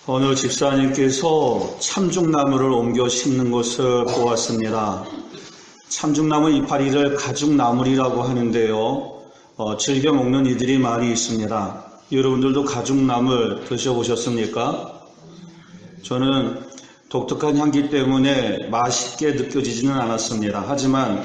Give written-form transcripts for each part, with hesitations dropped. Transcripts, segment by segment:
어느 집사님께서 참중나무를 옮겨 심는 것을 보았습니다. 참중나무 이파리를 가죽나물이라고 하는데요. 즐겨 먹는 이들이 많이 있습니다. 여러분들도 가죽나물 드셔보셨습니까? 저는 독특한 향기 때문에 맛있게 느껴지지는 않았습니다. 하지만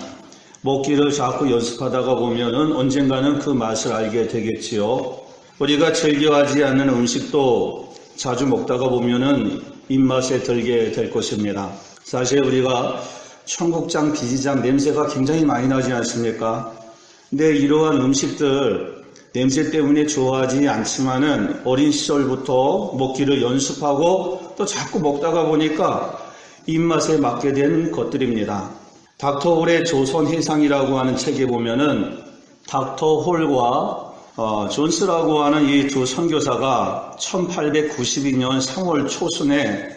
먹기를 자꾸 연습하다가 보면은 언젠가는 그 맛을 알게 되겠지요. 우리가 즐겨하지 않는 음식도 자주 먹다가 보면은 입맛에 들게 될 것입니다. 사실 우리가 청국장, 비지장 냄새가 굉장히 많이 나지 않습니까? 근데 이러한 음식들 냄새 때문에 좋아하지 않지만은 어린 시절부터 먹기를 연습하고 또 자꾸 먹다가 보니까 입맛에 맞게 된 것들입니다. 닥터 홀의 조선해상이라고 하는 책에 보면은 닥터 홀과 존스라고 하는 이 두 선교사가 1892년 3월 초순에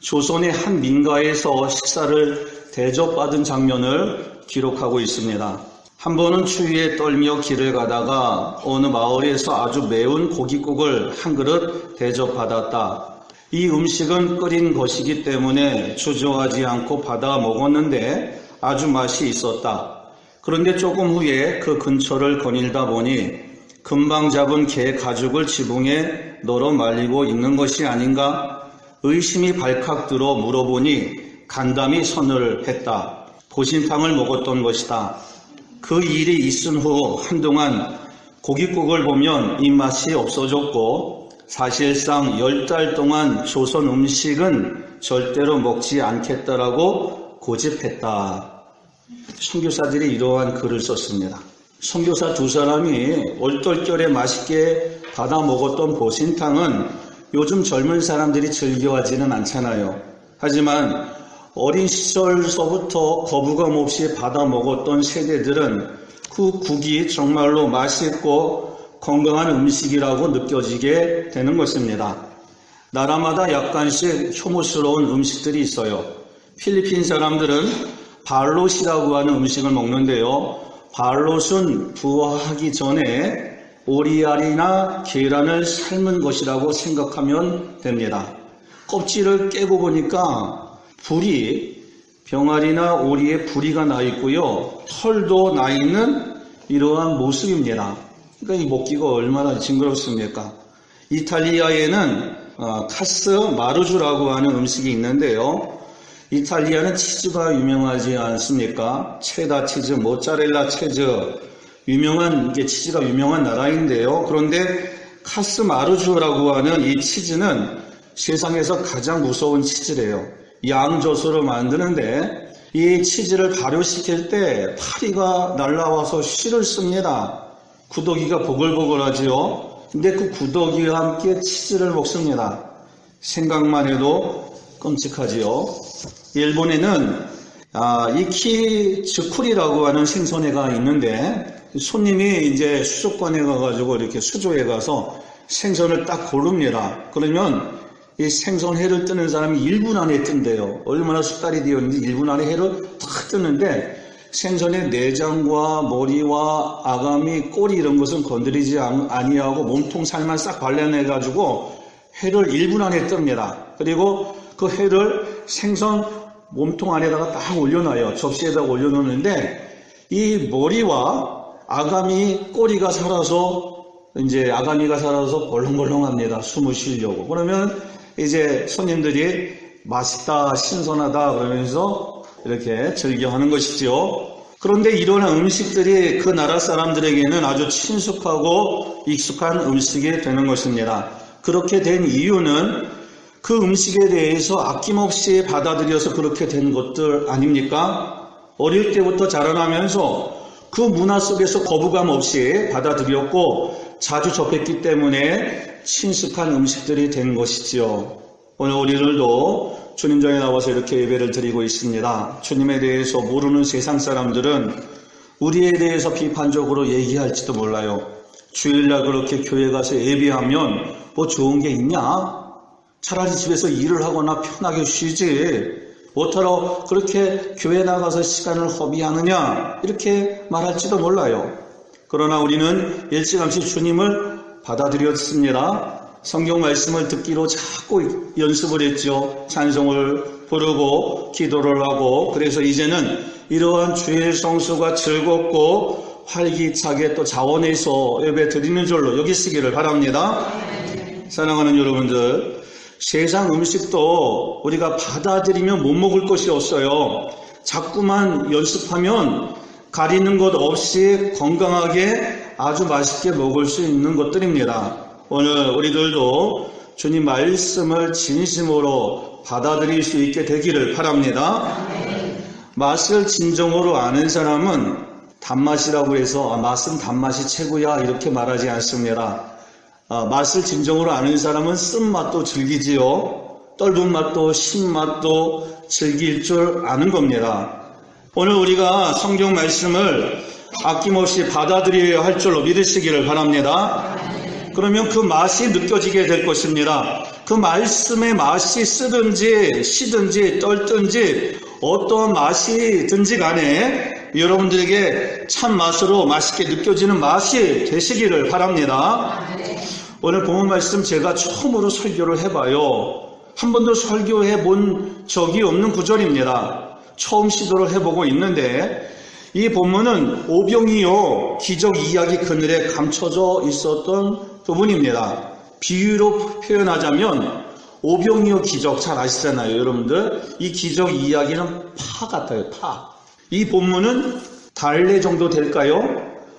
조선의 한 민가에서 식사를 대접받은 장면을 기록하고 있습니다. 한 번은 추위에 떨며 길을 가다가 어느 마을에서 아주 매운 고깃국을 한 그릇 대접받았다. 이 음식은 끓인 것이기 때문에 주저하지 않고 받아 먹었는데 아주 맛이 있었다. 그런데 조금 후에 그 근처를 거닐다 보니 금방 잡은 개 가죽을 지붕에 널어 말리고 있는 것이 아닌가 의심이 발칵 들어 물어보니 간담이 선을 했다. 보신탕을 먹었던 것이다. 그 일이 있은 후 한동안 고깃국을 보면 입맛이 없어졌고 사실상 10달 동안 조선 음식은 절대로 먹지 않겠다라고 고집했다. 선교사들이 이러한 글을 썼습니다. 선교사 두 사람이 얼떨결에 맛있게 받아 먹었던 보신탕은 요즘 젊은 사람들이 즐겨하지는 않잖아요. 하지만 어린 시절서부터 거부감 없이 받아 먹었던 세대들은 그 국이 정말로 맛있고 건강한 음식이라고 느껴지게 되는 것입니다. 나라마다 약간씩 혐오스러운 음식들이 있어요. 필리핀 사람들은 발롯이라고 하는 음식을 먹는데요. 발롯은 부화하기 전에 오리알이나 계란을 삶은 것이라고 생각하면 됩니다. 껍질을 깨고 보니까 불이 병아리나 오리에 부리가 나 있고요. 털도 나 있는 이러한 모습입니다. 그러니까 이 먹기가 얼마나 징그럽습니까? 이탈리아에는 카스 마르주라고 하는 음식이 있는데요. 이탈리아는 치즈가 유명하지 않습니까? 체다 치즈, 모짜렐라 치즈, 유명한 이게 치즈가 유명한 나라인데요. 그런데 카스 마르주라고 하는 이 치즈는 세상에서 가장 무서운 치즈래요. 양젖으로 만드는데 이 치즈를 발효시킬 때 파리가 날라와서 씨를 씁니다. 구더기가 보글보글하지요. 근데 그 구더기와 함께 치즈를 먹습니다. 생각만 해도 끔찍하지요. 일본에는 이키즈쿠리라고 하는 생선회가 있는데 손님이 이제 수족관에 가가지고 이렇게 수조에 가서 생선을 딱 고릅니다. 그러면 이 생선회를 뜨는 사람이 1분 안에 뜬대요. 얼마나 숙달이 되었는지 1분 안에 회를 탁 뜨는데 생선의 내장과 머리와 아가미, 꼬리 이런 것은 건드리지 아니하고 몸통 살만 싹 발라내가지고 회를 1분 안에 뜹니다. 그리고 그 회를 생선 몸통 안에다가 딱 올려놔요. 접시에다가 올려놓는데 이 머리와 아가미, 꼬리가 살아서 이제 아가미가 살아서 벌렁벌렁합니다. 숨을 쉬려고. 그러면 이제 손님들이 맛있다, 신선하다 그러면서 이렇게 즐겨하는 것이죠. 그런데 이런 음식들이 그 나라 사람들에게는 아주 친숙하고 익숙한 음식이 되는 것입니다. 그렇게 된 이유는 그 음식에 대해서 아낌없이 받아들여서 그렇게 된 것들 아닙니까? 어릴 때부터 자라나면서 그 문화 속에서 거부감 없이 받아들였고 자주 접했기 때문에 친숙한 음식들이 된 것이지요. 오늘 우리들도 주님전에 나와서 이렇게 예배를 드리고 있습니다. 주님에 대해서 모르는 세상 사람들은 우리에 대해서 비판적으로 얘기할지도 몰라요. 주일날 그렇게 교회 가서 예배하면 뭐 좋은 게 있냐? 차라리 집에서 일을 하거나 편하게 쉬지. 뭐하러 그렇게 교회 나가서 시간을 허비하느냐? 이렇게 말할지도 몰라요. 그러나 우리는 일찌감치 주님을 받아들였습니다. 성경 말씀을 듣기로 자꾸 연습을 했죠. 찬송을 부르고 기도를 하고, 그래서 이제는 이러한 주의 성수가 즐겁고 활기차게 또 자원해서 예배 드리는 줄로 여기시기를 바랍니다. 사랑하는 여러분들, 세상 음식도 우리가 받아들이면 못 먹을 것이 없어요. 자꾸만 연습하면 가리는 것 없이 건강하게 아주 맛있게 먹을 수 있는 것들입니다. 오늘 우리들도 주님 말씀을 진심으로 받아들일 수 있게 되기를 바랍니다. 맛을 진정으로 아는 사람은 단맛이라고 해서 맛은 단맛이 최고야 이렇게 말하지 않습니다. 맛을 진정으로 아는 사람은 쓴맛도 즐기지요. 떫은 맛도 신맛도 즐길 줄 아는 겁니다. 오늘 우리가 성경 말씀을 아낌없이 받아들여야 할 줄로 믿으시기를 바랍니다. 그러면 그 맛이 느껴지게 될 것입니다. 그 말씀의 맛이 쓰든지 시든지 떨든지 어떠한 맛이든지 간에 여러분들에게 참 맛으로 맛있게 느껴지는 맛이 되시기를 바랍니다. 오늘 본문 말씀 제가 처음으로 설교를 해봐요. 한 번도 설교해 본 적이 없는 구절입니다. 처음 시도를 해보고 있는데 이 본문은 오병이어 기적 이야기 그늘에 감춰져 있었던 부분입니다. 비유로 표현하자면 오병이어 기적 잘 아시잖아요, 여러분들. 이 기적 이야기는 파 같아요, 파. 이 본문은 달래 정도 될까요?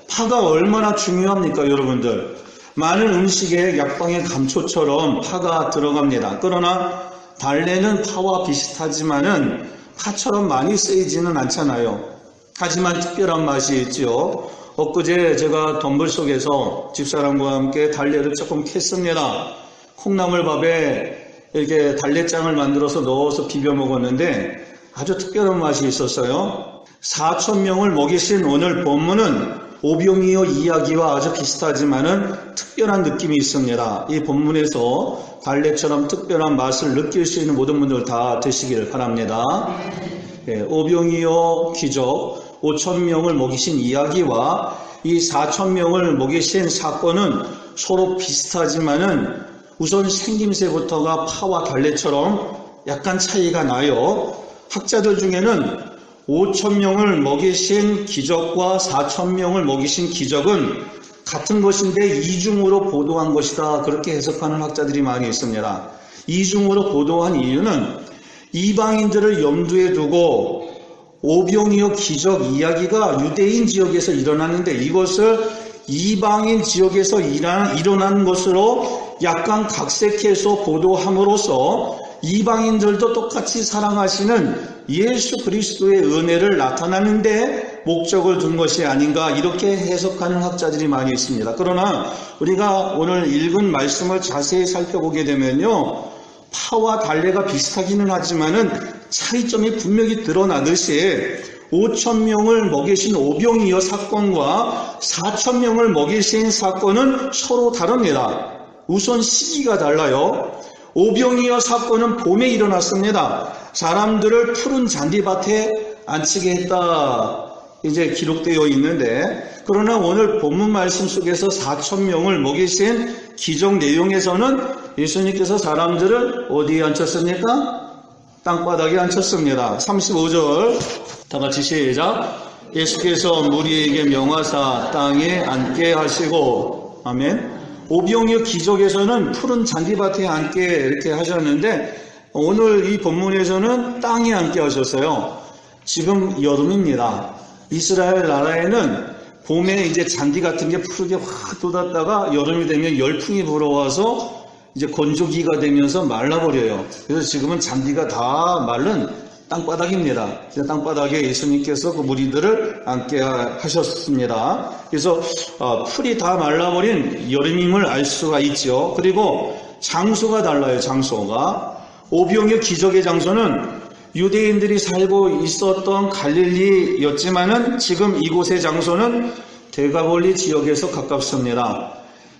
파가 얼마나 중요합니까, 여러분들? 많은 음식에 약방의 감초처럼 파가 들어갑니다. 그러나 달래는 파와 비슷하지만은 파처럼 많이 쓰이지는 않잖아요. 하지만 특별한 맛이 있죠. 엊그제 제가 덤불 속에서 집사람과 함께 달래를 조금 캤습니다. 콩나물밥에 이렇게 달래장을 만들어서 넣어서 비벼 먹었는데 아주 특별한 맛이 있었어요. 4,000명을 먹이신 오늘 본문은 오병이어 이야기와 아주 비슷하지만은 특별한 느낌이 있습니다. 이 본문에서 달래처럼 특별한 맛을 느낄 수 있는 모든 분들 다 되시기를 바랍니다. 오병이어 기적, 5,000명을 먹이신 이야기와 이 4,000명을 먹이신 사건은 서로 비슷하지만은 우선 생김새부터가 파와 달래처럼 약간 차이가 나요. 학자들 중에는 5,000명을 먹이신 기적과 4,000명을 먹이신 기적은 같은 것인데 이중으로 보도한 것이다. 그렇게 해석하는 학자들이 많이 있습니다. 이중으로 보도한 이유는 이방인들을 염두에 두고 오병이어 기적 이야기가 유대인 지역에서 일어났는데 이것을 이방인 지역에서 일어난 것으로 약간 각색해서 보도함으로써 이방인들도 똑같이 사랑하시는 예수 그리스도의 은혜를 나타나는데 목적을 둔 것이 아닌가 이렇게 해석하는 학자들이 많이 있습니다. 그러나 우리가 오늘 읽은 말씀을 자세히 살펴보게 되면요, 파와 달래가 비슷하기는 하지만은 차이점이 분명히 드러나듯이 5,000명을 먹이신 오병이어 사건과 4,000명을 먹이신 사건은 서로 다릅니다. 우선 시기가 달라요. 오병이어 사건은 봄에 일어났습니다. 사람들을 푸른 잔디밭에 앉히게 했다. 이제 기록되어 있는데, 그러나 오늘 본문 말씀 속에서 4,000명을 먹이신 기적 내용에서는 예수님께서 사람들을 어디에 앉혔습니까? 땅바닥에 앉혔습니다. 35절 다 같이 시작. 예수께서 무리에게 명하사 땅에 앉게 하시고, 아멘. 오병이어 기적에서는 푸른 잔디밭에 앉게 이렇게 하셨는데 오늘 이 본문에서는 땅에 앉게 하셨어요. 지금 여름입니다. 이스라엘 나라에는 봄에 이제 잔디 같은 게 푸르게 확 돋았다가 여름이 되면 열풍이 불어와서 이제 건조기가 되면서 말라버려요. 그래서 지금은 잔디가 다 마른 땅바닥입니다. 땅바닥에 예수님께서 그 무리들을 앉게 하셨습니다. 그래서 풀이 다 말라버린 여름임을 알 수가 있죠. 그리고 장소가 달라요. 장소가. 오병이어 기적의 장소는 유대인들이 살고 있었던 갈릴리였지만은 지금 이곳의 장소는 데가볼리 지역에서 가깝습니다.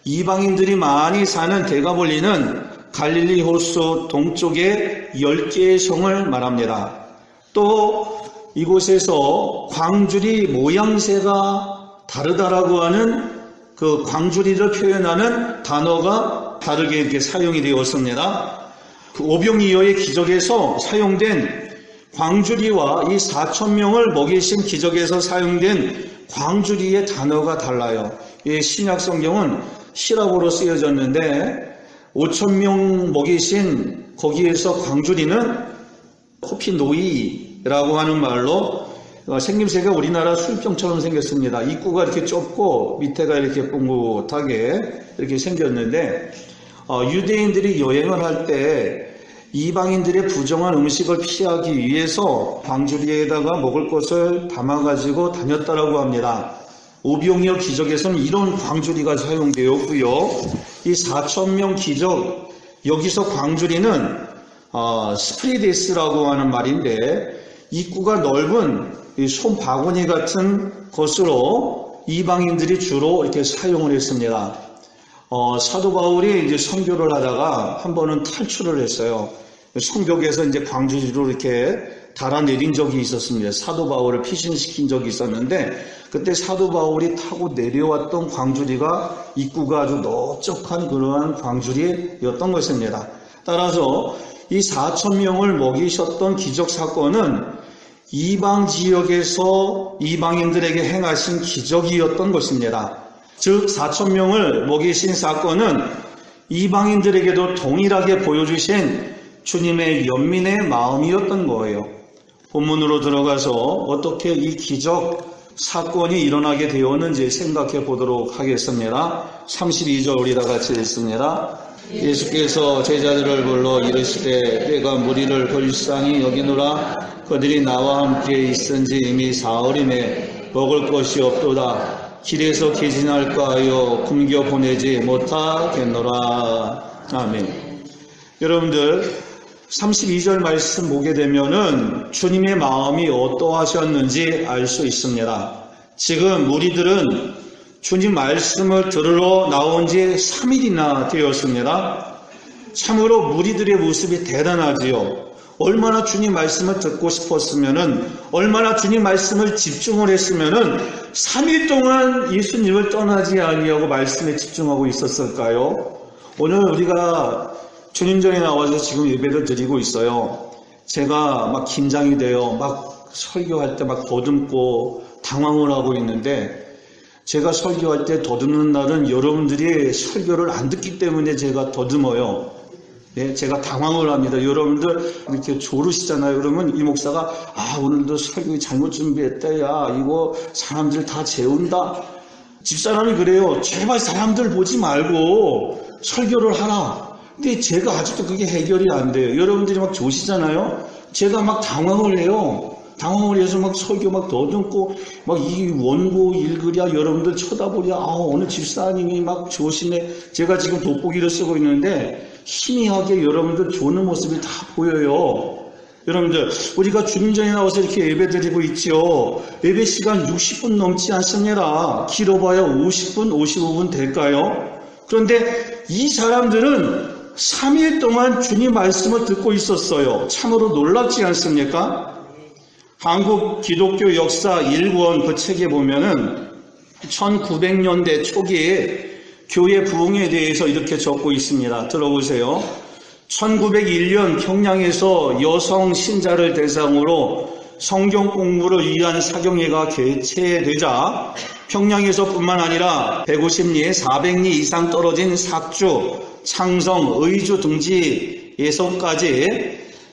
이방인들이 많이 사는 데가볼리는 갈릴리 호수 동쪽의 10개의 성을 말합니다. 또 이곳에서 광주리 모양새가 다르다라고 하는 그 광주리를 표현하는 단어가 다르게 이렇게 사용이 되었습니다. 그 오병이어의 기적에서 사용된 광주리와 이 4,000명을 먹이신 기적에서 사용된 광주리의 단어가 달라요. 이 신약 성경은 히라보로 쓰여졌는데 5,000명 먹이신 거기에서 광주리는 코피노이라고 하는 말로 생김새가 우리나라 술병처럼 생겼습니다. 입구가 이렇게 좁고 밑에가 이렇게 뽕긋하게 이렇게 생겼는데 유대인들이 여행을 할 때 이방인들의 부정한 음식을 피하기 위해서 광주리에다가 먹을 것을 담아가지고 다녔다라고 합니다. 오병이어 기적에서는 이런 광주리가 사용되었고요. 이 4,000명 기적, 여기서 광주리는 스프리데스라고 하는 말인데 입구가 넓은 손바구니 같은 것으로 이방인들이 주로 이렇게 사용을 했습니다. 사도 바울이 이제 선교를 하다가 한 번은 탈출을 했어요. 성벽에서 이제 광주리로 이렇게 달아내린 적이 있었습니다. 사도 바울을 피신시킨 적이 있었는데 그때 사도 바울이 타고 내려왔던 광주리가 입구가 아주 넓적한 그러한 광주리였던 것입니다. 따라서 이 4,000명을 먹이셨던 기적 사건은 이방 지역에서 이방인들에게 행하신 기적이었던 것입니다. 즉 4,000명을 먹이신 사건은 이방인들에게도 동일하게 보여주신 주님의 연민의 마음이었던 거예요. 본문으로 들어가서 어떻게 이 기적 사건이 일어나게 되었는지 생각해 보도록 하겠습니다. 32절 우리 다 같이 읽습니다. 예수께서 제자들을 불러 이르시되 내가 무리를 불쌍히 여기노라. 그들이 나와 함께 있은지 이미 사흘이매 먹을 것이 없도다. 길에서 기진할까 하여 굶겨 보내지 못하겠노라. 아멘. 여러분들 32절 말씀 보게 되면은 주님의 마음이 어떠하셨는지 알 수 있습니다. 지금 무리들은 주님 말씀을 들으러 나온 지 3일이나 되었습니다. 참으로 무리들의 모습이 대단하지요. 얼마나 주님 말씀을 듣고 싶었으면은, 얼마나 주님 말씀을 집중을 했으면은 3일 동안 예수님을 떠나지 아니하고 말씀에 집중하고 있었을까요? 오늘 우리가 주님전에 나와서 지금 예배를 드리고 있어요. 제가 막 긴장이 돼요. 막 설교할 때 막 더듬고 당황을 하고 있는데, 제가 설교할 때 더듬는 날은 여러분들이 설교를 안 듣기 때문에 제가 더듬어요. 네, 제가 당황을 합니다. 여러분들 이렇게 조르시잖아요. 그러면 이 목사가 오늘도 설교 잘못 준비했다. 야, 이거 사람들 다 재운다. 집사람이 그래요. 제발 사람들 보지 말고 설교를 하라. 근데 제가 아직도 그게 해결이 안 돼요. 여러분들이 막 조시잖아요. 제가 막 당황을 해요. 당황을 해서 막 설교 막 더듬고 막 이 원고 읽으랴 여러분들 쳐다보랴. 오늘 집사님이 막 조시네. 제가 지금 돋보기를 쓰고 있는데 희미하게 여러분들 조는 모습이 다 보여요. 여러분들 우리가 주님전에 나와서 이렇게 예배드리고 있죠. 예배 시간 60분 넘지 않습니다. 길어봐야 50분, 55분 될까요? 그런데 이 사람들은 3일 동안 주님 말씀을 듣고 있었어요. 참으로 놀랍지 않습니까? 한국 기독교 역사 1권 그 책에 보면은 1900년대 초기에 교회 부흥에 대해서 이렇게 적고 있습니다. 들어보세요. 1901년 평양에서 여성 신자를 대상으로 성경 공부를 위한 사경회가 개최되자 평양에서 뿐만 아니라 150리, 400리 이상 떨어진 삭주, 창성, 의주 등지에서까지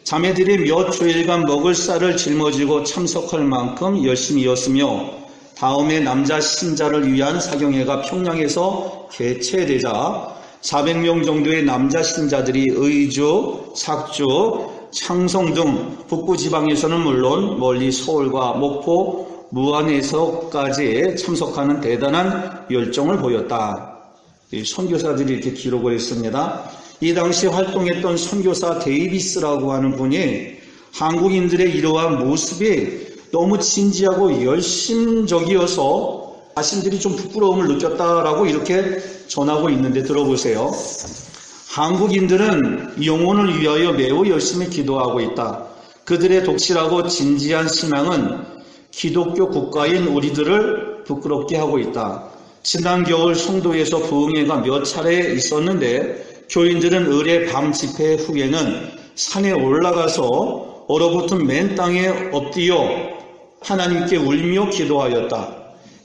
자매들이 몇 주일간 먹을 쌀을 짊어지고 참석할 만큼 열심이었으며 다음에 남자 신자를 위한 사경회가 평양에서 개최되자 400명 정도의 남자 신자들이 의주, 삭주, 창성 등 북부 지방에서는 물론 멀리 서울과 목포, 무안에서까지 참석하는 대단한 열정을 보였다. 선교사들이 이렇게 기록을 했습니다. 이 당시 활동했던 선교사 데이비스라고 하는 분이 한국인들의 이러한 모습이 너무 진지하고 열심적이어서 자신들이 좀 부끄러움을 느꼈다라고 이렇게 전하고 있는데 들어보세요. 한국인들은 영혼을 위하여 매우 열심히 기도하고 있다. 그들의 독실하고 진지한 신앙은 기독교 국가인 우리들을 부끄럽게 하고 있다. 지난 겨울 송도에서 부흥회가 몇 차례 있었는데 교인들은 을의 밤 집회 후에는 산에 올라가서 얼어붙은 맨 땅에 엎드려 하나님께 울며 기도하였다.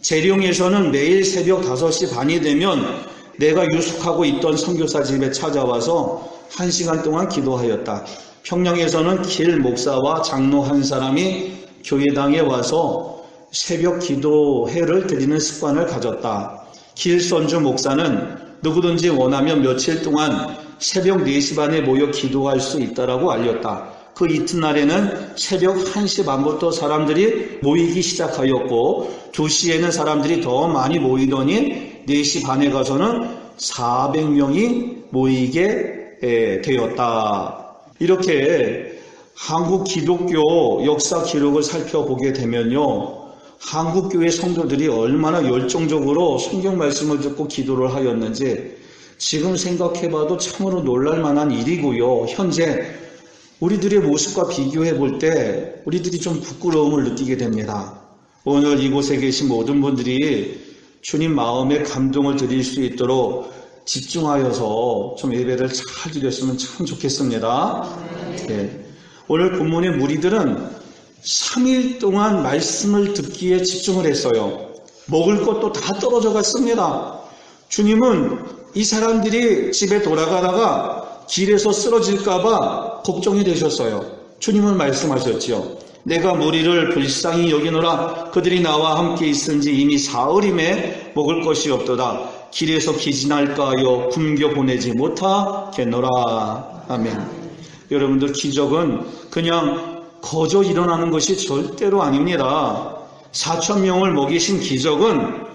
재령에서는 매일 새벽 5시 반이 되면 내가 유숙하고 있던 선교사 집에 찾아와서 1시간 동안 기도하였다. 평양에서는 길 목사와 장로 한 사람이 교회당에 와서 새벽 기도회를 드리는 습관을 가졌다. 길선주 목사는 누구든지 원하면 며칠 동안 새벽 4시 반에 모여 기도할 수 있다라고 알렸다. 그 이튿날에는 새벽 1시 반부터 사람들이 모이기 시작하였고 2시에는 사람들이 더 많이 모이더니 4시 반에 가서는 400명이 모이게 되었다. 이렇게 한국 기독교 역사 기록을 살펴보게 되면요, 한국 교회 성도들이 얼마나 열정적으로 성경 말씀을 듣고 기도를 하였는지 지금 생각해봐도 참으로 놀랄만한 일이고요. 현재 우리들의 모습과 비교해 볼 때 우리들이 좀 부끄러움을 느끼게 됩니다. 오늘 이곳에 계신 모든 분들이 주님 마음에 감동을 드릴 수 있도록 집중하여서 좀 예배를 잘 드렸으면 참 좋겠습니다. 네. 오늘 본문의 무리들은 3일 동안 말씀을 듣기에 집중을 했어요. 먹을 것도 다 떨어져 갔습니다. 주님은 이 사람들이 집에 돌아가다가 길에서 쓰러질까봐 걱정이 되셨어요. 주님은 말씀하셨지요. 내가 무리를 불쌍히 여기노라. 그들이 나와 함께 있은지 이미 사흘임에 먹을 것이 없도다. 길에서 기진할까 하여 굶겨 보내지 못하겠노라. 아멘. 여러분들, 기적은 그냥 거저 일어나는 것이 절대로 아닙니다. 4,000명을 먹이신 기적은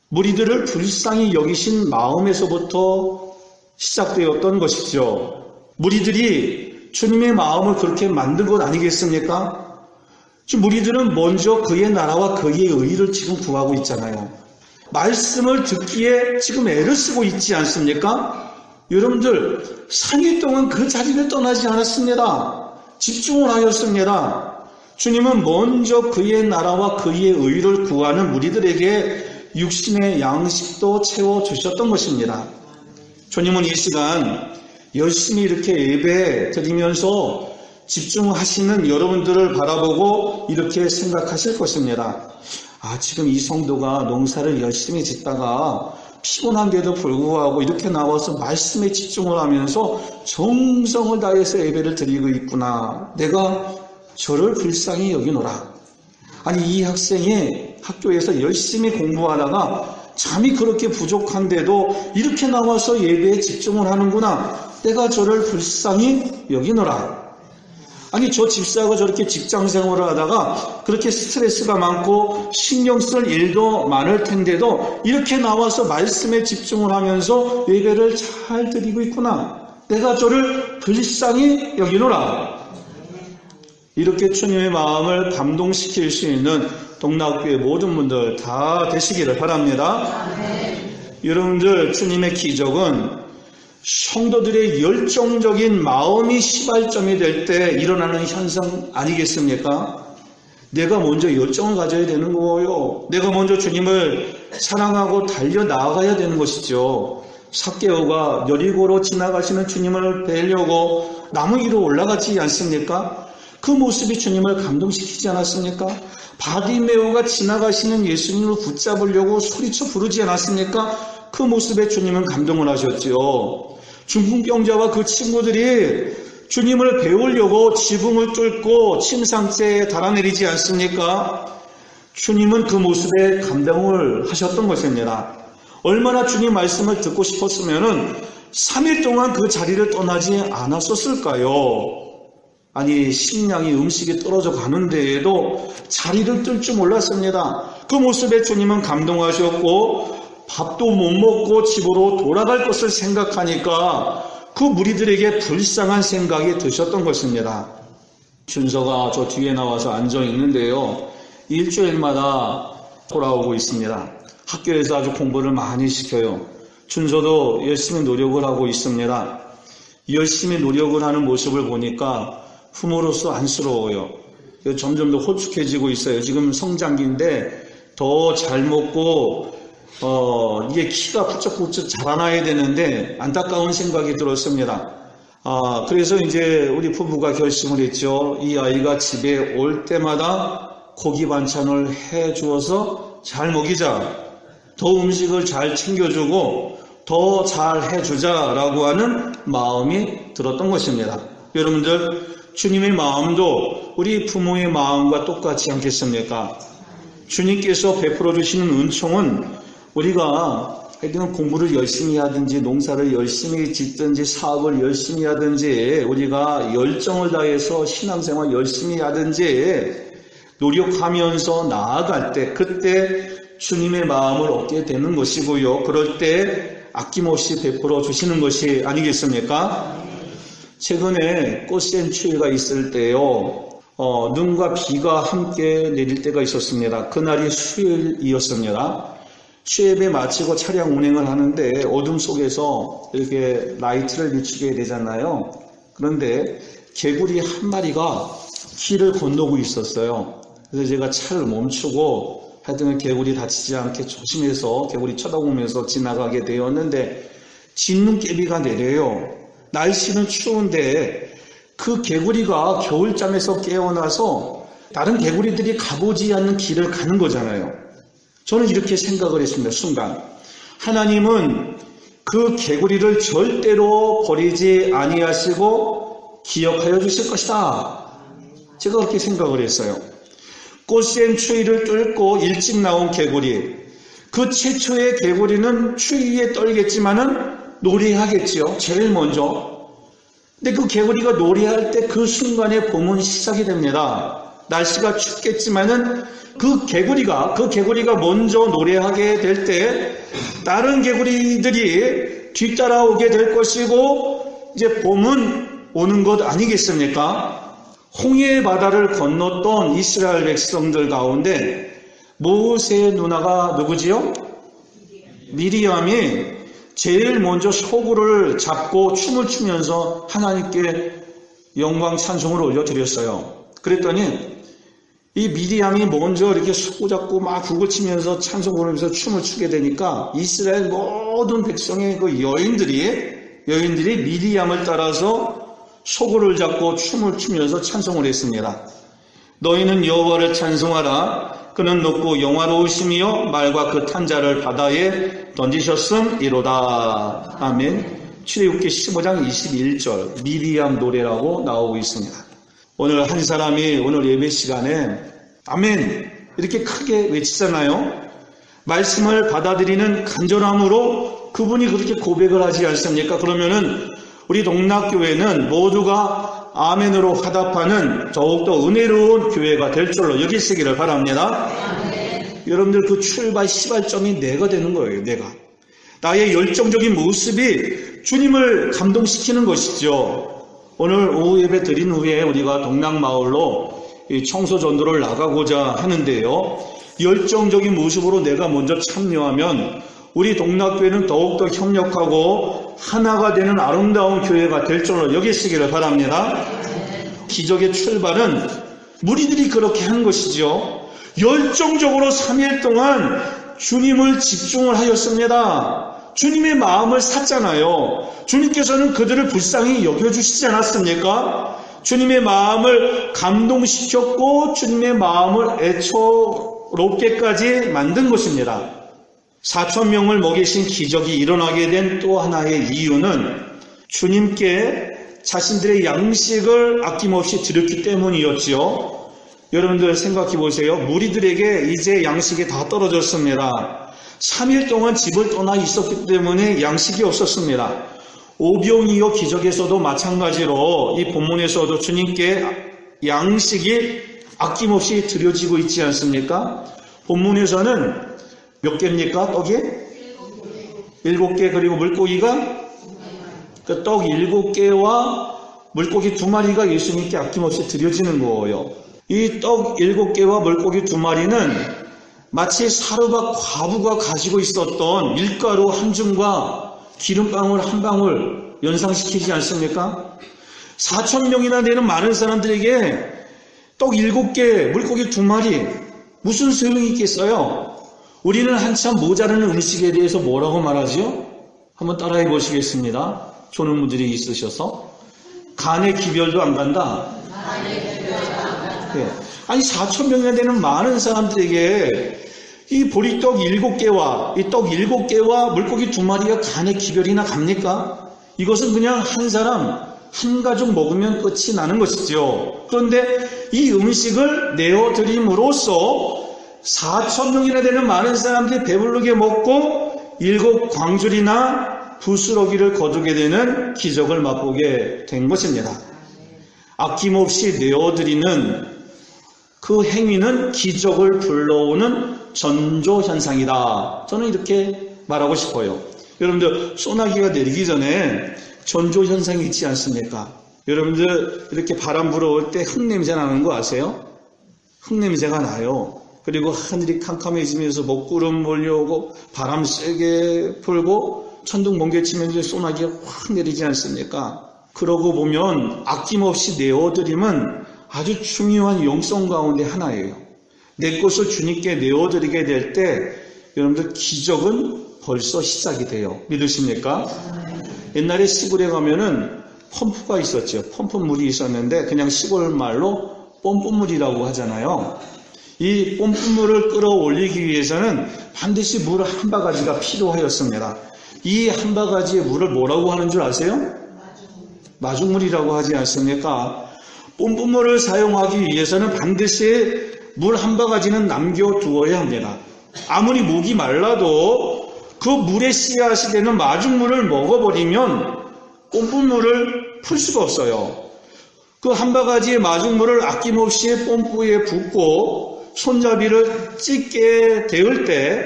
무리들을 불쌍히 여기신 마음에서부터 시작되었던 것이죠. 무리들이 주님의 마음을 그렇게 만든 것 아니겠습니까? 지금 무리들은 먼저 그의 나라와 그의 의를 지금 구하고 있잖아요. 말씀을 듣기에 지금 애를 쓰고 있지 않습니까? 여러분들, 3일 동안 그 자리를 떠나지 않았습니다. 집중을 하였습니다. 주님은 먼저 그의 나라와 그의 의를 구하는 무리들에게 육신의 양식도 채워주셨던 것입니다. 주님은 이 시간 열심히 이렇게 예배 드리면서 집중하시는 여러분들을 바라보고 이렇게 생각하실 것입니다. 지금 이 성도가 농사를 열심히 짓다가 피곤한데도 불구하고 이렇게 나와서 말씀에 집중을 하면서 정성을 다해서 예배를 드리고 있구나. 내가 저를 불쌍히 여기노라. 아니, 이 학생이 학교에서 열심히 공부하다가 잠이 그렇게 부족한데도 이렇게 나와서 예배에 집중을 하는구나. 내가 저를 불쌍히 여기노라. 아니, 저 집사가 저렇게 직장 생활을 하다가 그렇게 스트레스가 많고 신경 쓸 일도 많을 텐데도 이렇게 나와서 말씀에 집중을 하면서 예배를 잘 드리고 있구나. 내가 저를 불쌍히 여기노라. 이렇게 주님의 마음을 감동시킬 수 있는 동락교회 모든 분들 다 되시기를 바랍니다. 여러분들, 주님의 기적은 성도들의 열정적인 마음이 시발점이 될 때 일어나는 현상 아니겠습니까? 내가 먼저 열정을 가져야 되는 거예요. 내가 먼저 주님을 사랑하고 달려나가야 되는 것이죠. 삭개오가 여리고로 지나가시는 주님을 뵈려고 나무 위로 올라가지 않습니까? 그 모습이 주님을 감동시키지 않았습니까? 바디메오가 지나가시는 예수님을 붙잡으려고 소리쳐 부르지 않았습니까? 그 모습에 주님은 감동을 하셨지요. 중풍병자와 그 친구들이 주님을 배우려고 지붕을 뚫고 침상째에 달아내리지 않습니까? 주님은 그 모습에 감동을 하셨던 것입니다. 얼마나 주님 말씀을 듣고 싶었으면 3일 동안 그 자리를 떠나지 않았었을까요? 아니, 식량이 음식이 떨어져 가는데에도 자리를 뜰 줄 몰랐습니다. 그 모습에 주님은 감동하셨고 밥도 못 먹고 집으로 돌아갈 것을 생각하니까 그 무리들에게 불쌍한 생각이 드셨던 것입니다. 준서가 저 뒤에 나와서 앉아 있는데요, 일주일마다 돌아오고 있습니다. 학교에서 아주 공부를 많이 시켜요. 준서도 열심히 노력을 하고 있습니다. 열심히 노력을 하는 모습을 보니까 부모로서 안쓰러워요. 점점 더 호축해지고 있어요. 지금 성장기인데 더 잘 먹고 이게 키가 부쩍부쩍 자라나야 되는데 안타까운 생각이 들었습니다. 그래서 이제 우리 부부가 결심을 했죠. 이 아이가 집에 올 때마다 고기 반찬을 해 주어서 잘 먹이자. 더 음식을 잘 챙겨주고 더 잘 해주자라고 하는 마음이 들었던 것입니다. 여러분들, 주님의 마음도 우리 부모의 마음과 똑같지 않겠습니까? 주님께서 베풀어 주시는 은총은 우리가 하여튼 공부를 열심히 하든지 농사를 열심히 짓든지 사업을 열심히 하든지 우리가 열정을 다해서 신앙생활 열심히 하든지 노력하면서 나아갈 때 그때 주님의 마음을 얻게 되는 것이고요. 그럴 때 아낌없이 베풀어 주시는 것이 아니겠습니까? 최근에 꽃샘추위가 있을 때요. 눈과 비가 함께 내릴 때가 있었습니다. 그날이 수요일이었습니다. 취업에 마치고 차량 운행을 하는데 어둠 속에서 이렇게 라이트를 비추게 되잖아요. 그런데 개구리 한 마리가 길을 건너고 있었어요. 그래서 제가 차를 멈추고 하여튼 개구리 다치지 않게 조심해서 개구리 쳐다보면서 지나가게 되었는데 진눈깨비가 내려요. 날씨는 추운데 그 개구리가 겨울잠에서 깨어나서 다른 개구리들이 가보지 않는 길을 가는 거잖아요. 저는 이렇게 생각을 했습니다. 순간 하나님은 그 개구리를 절대로 버리지 아니하시고 기억하여 주실 것이다. 제가 그렇게 생각을 했어요. 꽃샘추위를 뚫고 일찍 나온 개구리, 그 최초의 개구리는 추위에 떨겠지만은 노래하겠지요. 제일 먼저. 근데 그 개구리가 노래할 때 그 순간에 봄은 시작이 됩니다. 날씨가 춥겠지만은 그 개구리가 먼저 노래하게 될 때 다른 개구리들이 뒤따라오게 될 것이고 이제 봄은 오는 것 아니겠습니까? 홍해 바다를 건넜던 이스라엘 백성들 가운데 모세의 누나가 누구지요? 미리암이 제일 먼저 소구를 잡고 춤을 추면서 하나님께 영광 찬송을 올려드렸어요. 그랬더니 이 미리암이 먼저 이렇게 소구 잡고 막 북을 치면서 찬송을 하면서 춤을 추게 되니까 이스라엘 모든 백성의 그 여인들이 미리암을 따라서 소구를 잡고 춤을 추면서 찬송을 했습니다. 너희는 여호와를 찬송하라. 그는 높고 영화로우시며 말과 그 탄자를 바다에 던지셨음이로다. 아멘. 출애굽기 15장 21절 미리암 노래라고 나오고 있습니다. 오늘 한 사람이 오늘 예배 시간에 아멘 이렇게 크게 외치잖아요. 말씀을 받아들이는 간절함으로 그분이 그렇게 고백을 하지 않습니까? 그러면은 우리 동락교회는 모두가 아멘으로 화답하는 더욱더 은혜로운 교회가 될 줄로 여기시기를 바랍니다. 아멘. 여러분들 그 출발 시발점이 내가 되는 거예요. 내가. 나의 열정적인 모습이 주님을 감동시키는 것이죠. 오늘 오후 예배 드린 후에 우리가 동락마을로 청소 전도를 나가고자 하는데요. 열정적인 모습으로 내가 먼저 참여하면 우리 동락교회는 더욱더 협력하고 하나가 되는 아름다운 교회가 될 줄로 여기시기를 바랍니다. 기적의 출발은 무리들이 그렇게 한 것이죠. 열정적으로 3일 동안 주님을 집중을 하였습니다. 주님의 마음을 샀잖아요. 주님께서는 그들을 불쌍히 여겨주시지 않았습니까? 주님의 마음을 감동시켰고 주님의 마음을 애처롭게까지 만든 것입니다. 4,000명을 먹이신 기적이 일어나게 된 또 하나의 이유는 주님께 자신들의 양식을 아낌없이 드렸기 때문이었지요. 여러분들 생각해 보세요. 무리들에게 이제 양식이 다 떨어졌습니다. 3일 동안 집을 떠나 있었기 때문에 양식이 없었습니다. 오병이어 기적에서도 마찬가지로 이 본문에서도 주님께 양식이 아낌없이 드려지고 있지 않습니까? 본문에서는 몇 개입니까? 떡이? 7개. 그리고 물고기가? 그 떡 7개와 물고기 2마리가 예수님께 아낌없이 드려지는 거예요. 이 떡 7개와 물고기 2마리는 마치 사르밧 과부가 가지고 있었던 밀가루 한 줌과 기름방울 한 방울 연상시키지 않습니까? 4,000명이나 되는 많은 사람들에게 떡 7개, 물고기 2마리 무슨 소용이 있겠어요? 우리는 한참 모자라는 음식에 대해서 뭐라고 말하지요? 한번 따라해 보시겠습니다. 조는무들이 있으셔서. 간의 기별도 안 간다. 네. 아니 4,000명이나 되는 많은 사람들에게 이 보리떡 7개와 이 떡 7개와 물고기 2마리가 간의 기별이나 갑니까? 이것은 그냥 한 사람 한 가족 먹으면 끝이 나는 것이죠. 그런데 이 음식을 내어드림으로써 4,000명이나 되는 많은 사람들이 배부르게 먹고 7 광줄이나 부스러기를 거두게 되는 기적을 맛보게 된 것입니다. 아낌없이 내어드리는 그 행위는 기적을 불러오는 전조현상이다. 저는 이렇게 말하고 싶어요. 여러분들 소나기가 내리기 전에 전조현상이 있지 않습니까? 여러분들 이렇게 바람 불어올 때 흙냄새 나는 거 아세요? 흙냄새가 나요. 그리고 하늘이 캄캄해지면서 먹구름 몰려오고 바람 세게 불고 천둥 번개치면서 소나기가 확 내리지 않습니까? 그러고 보면 아낌없이 내어드림은 아주 중요한 영성 가운데 하나예요. 내 것을 주님께 내어드리게 될 때 여러분들 기적은 벌써 시작이 돼요. 믿으십니까? 옛날에 시골에 가면은 펌프가 있었죠. 펌프물이 있었는데 그냥 시골 말로 뽐뿌물이라고 하잖아요. 이 뽐뿌물을 끌어올리기 위해서는 반드시 물 한 바가지가 필요하였습니다. 이 한 바가지의 물을 뭐라고 하는 줄 아세요? 마중물이라고 하지 않습니까? 뽐뿌물을 사용하기 위해서는 반드시 물 한 바가지는 남겨두어야 합니다. 아무리 목이 말라도 그 물의 씨앗이 되는 마중물을 먹어버리면 뽐뿌물을 풀 수가 없어요. 그 한 바가지의 마중물을 아낌없이 뽐뿌에 붓고 손잡이를 찢게 데울 때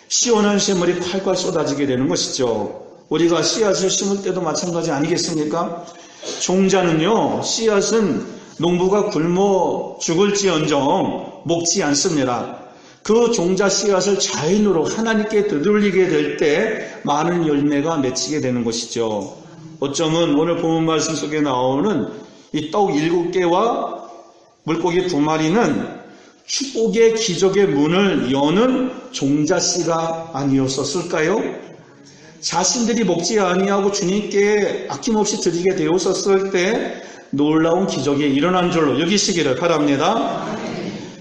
시원한 샘물이 콸콸 쏟아지게 되는 것이죠. 우리가 씨앗을 심을 때도 마찬가지 아니겠습니까? 종자는요, 씨앗은 농부가 굶어 죽을지언정 먹지 않습니다. 그 종자 씨앗을 자연으로 하나님께 되돌리게 될 때 많은 열매가 맺히게 되는 것이죠. 어쩌면 오늘 본문 말씀 속에 나오는 이 떡 7개와 물고기 2마리는 축복의 기적의 문을 여는 종자씨가 아니었었을까요? 자신들이 먹지 아니하고 주님께 아낌없이 드리게 되었었을 때 놀라운 기적이 일어난 줄로 여기시기를 바랍니다.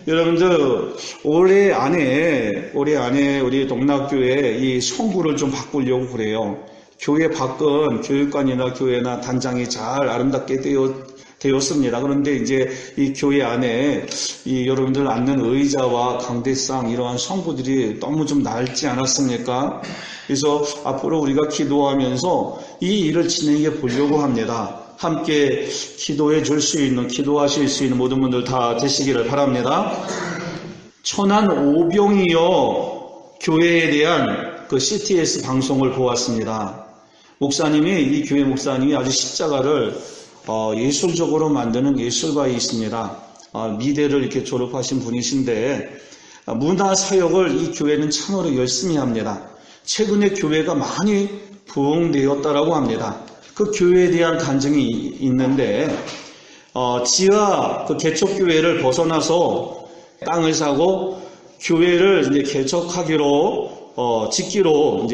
여러분들 올해 안에 우리 동락교회 이 성구를 좀 바꾸려고 그래요. 교회 밖은 교육관이나 교회나 단장이 잘 아름답게 되었습니다. 그런데 이제 이 교회 안에 이 여러분들 앉는 의자와 강대상 이러한 성구들이 너무 좀 낡지 않았습니까? 그래서 앞으로 우리가 기도하면서 이 일을 진행해 보려고 합니다. 함께 기도해 줄 수 있는, 기도하실 수 있는 모든 분들 다 되시기를 바랍니다. 천안 오병이어 교회에 대한 그 CTS 방송을 보았습니다. 이 교회 목사님이 아주 십자가를 예술적으로 만드는 예술가이 있습니다. 미대를 이렇게 졸업하신 분이신데 문화사역을 이 교회는 참으로 열심히 합니다. 최근에 교회가 많이 부흥되었다라고 합니다. 그 교회에 대한 간증이 있는데 지하 그 개척교회를 벗어나서 땅을 사고 교회를 이제 개척하기로 짓기로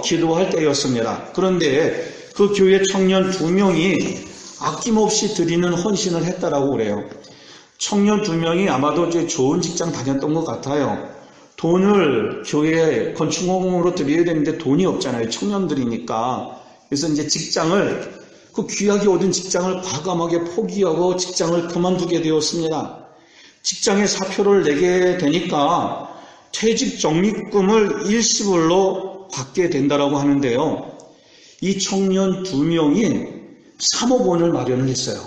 기도할 때였습니다. 그런데 그 교회 청년 2명이 아낌없이 드리는 헌신을 했다라고 그래요. 청년 2명이 아마도 좋은 직장 다녔던 것 같아요. 돈을 교회에 건축공으로 드려야 되는데 돈이 없잖아요. 청년들이니까. 그래서 이제 그 귀하게 얻은 직장을 과감하게 포기하고 직장을 그만두게 되었습니다. 직장에 사표를 내게 되니까 퇴직 적립금을 일시불로 받게 된다라고 하는데요. 이 청년 2명이 3억 원을 마련을 했어요.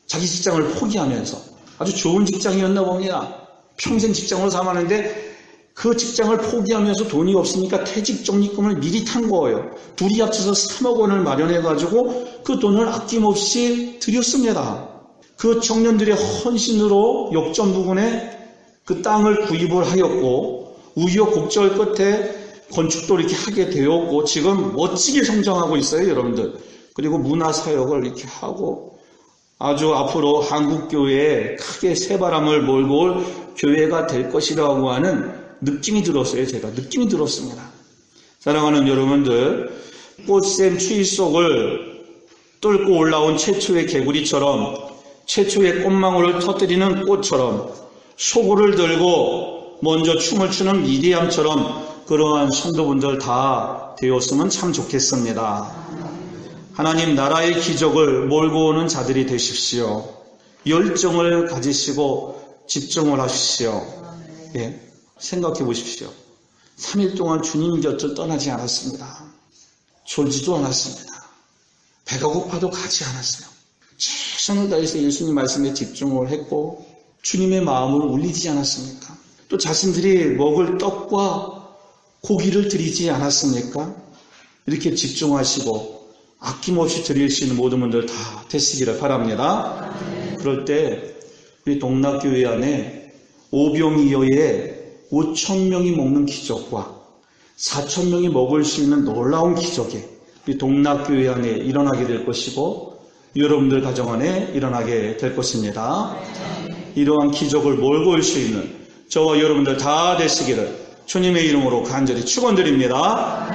자기 직장을 포기하면서. 아주 좋은 직장이었나 봅니다. 평생 직장으로 삼았는데 그 직장을 포기하면서 돈이 없으니까 퇴직 적립금을 미리 탄 거예요. 둘이 합쳐서 3억 원을 마련해가지고 그 돈을 아낌없이 드렸습니다. 그 청년들의 헌신으로 역전 부근에 그 땅을 구입을 하였고 우여곡절 끝에 건축도 이렇게 하게 되었고 지금 멋지게 성장하고 있어요, 여러분들. 그리고 문화사역을 이렇게 하고 아주 앞으로 한국교회에 크게 새바람을 몰고 올 교회가 될 것이라고 하는 느낌이 들었어요. 제가 느낌이 들었습니다. 사랑하는 여러분들, 꽃샘 추위 속을 뚫고 올라온 최초의 개구리처럼, 최초의 꽃망울을 터뜨리는 꽃처럼, 소구를 들고 먼저 춤을 추는 미디암처럼 그러한 성도분들 다 되었으면 참 좋겠습니다. 하나님 나라의 기적을 몰고 오는 자들이 되십시오. 열정을 가지시고 집중을 하십시오. 예, 생각해 보십시오. 3일 동안 주님 곁을 떠나지 않았습니다. 졸지도 않았습니다. 배가 고파도 가지 않았어요. 최선을 다해서 예수님 말씀에 집중을 했고 주님의 마음을 울리지 않았습니까? 또 자신들이 먹을 떡과 고기를 드리지 않았습니까? 이렇게 집중하시고 아낌없이 드릴 수 있는 모든 분들 다 되시기를 바랍니다. 그럴 때 우리 동락교회 안에 오병이어에 5,000명이 먹는 기적과 4,000명이 먹을 수 있는 놀라운 기적이 우리 동락교회 안에 일어나게 될 것이고 여러분들 가정 안에 일어나게 될 것입니다. 이러한 기적을 몰고 올 수 있는 저와 여러분들 다 되시기를 주님의 이름으로 간절히 축원드립니다.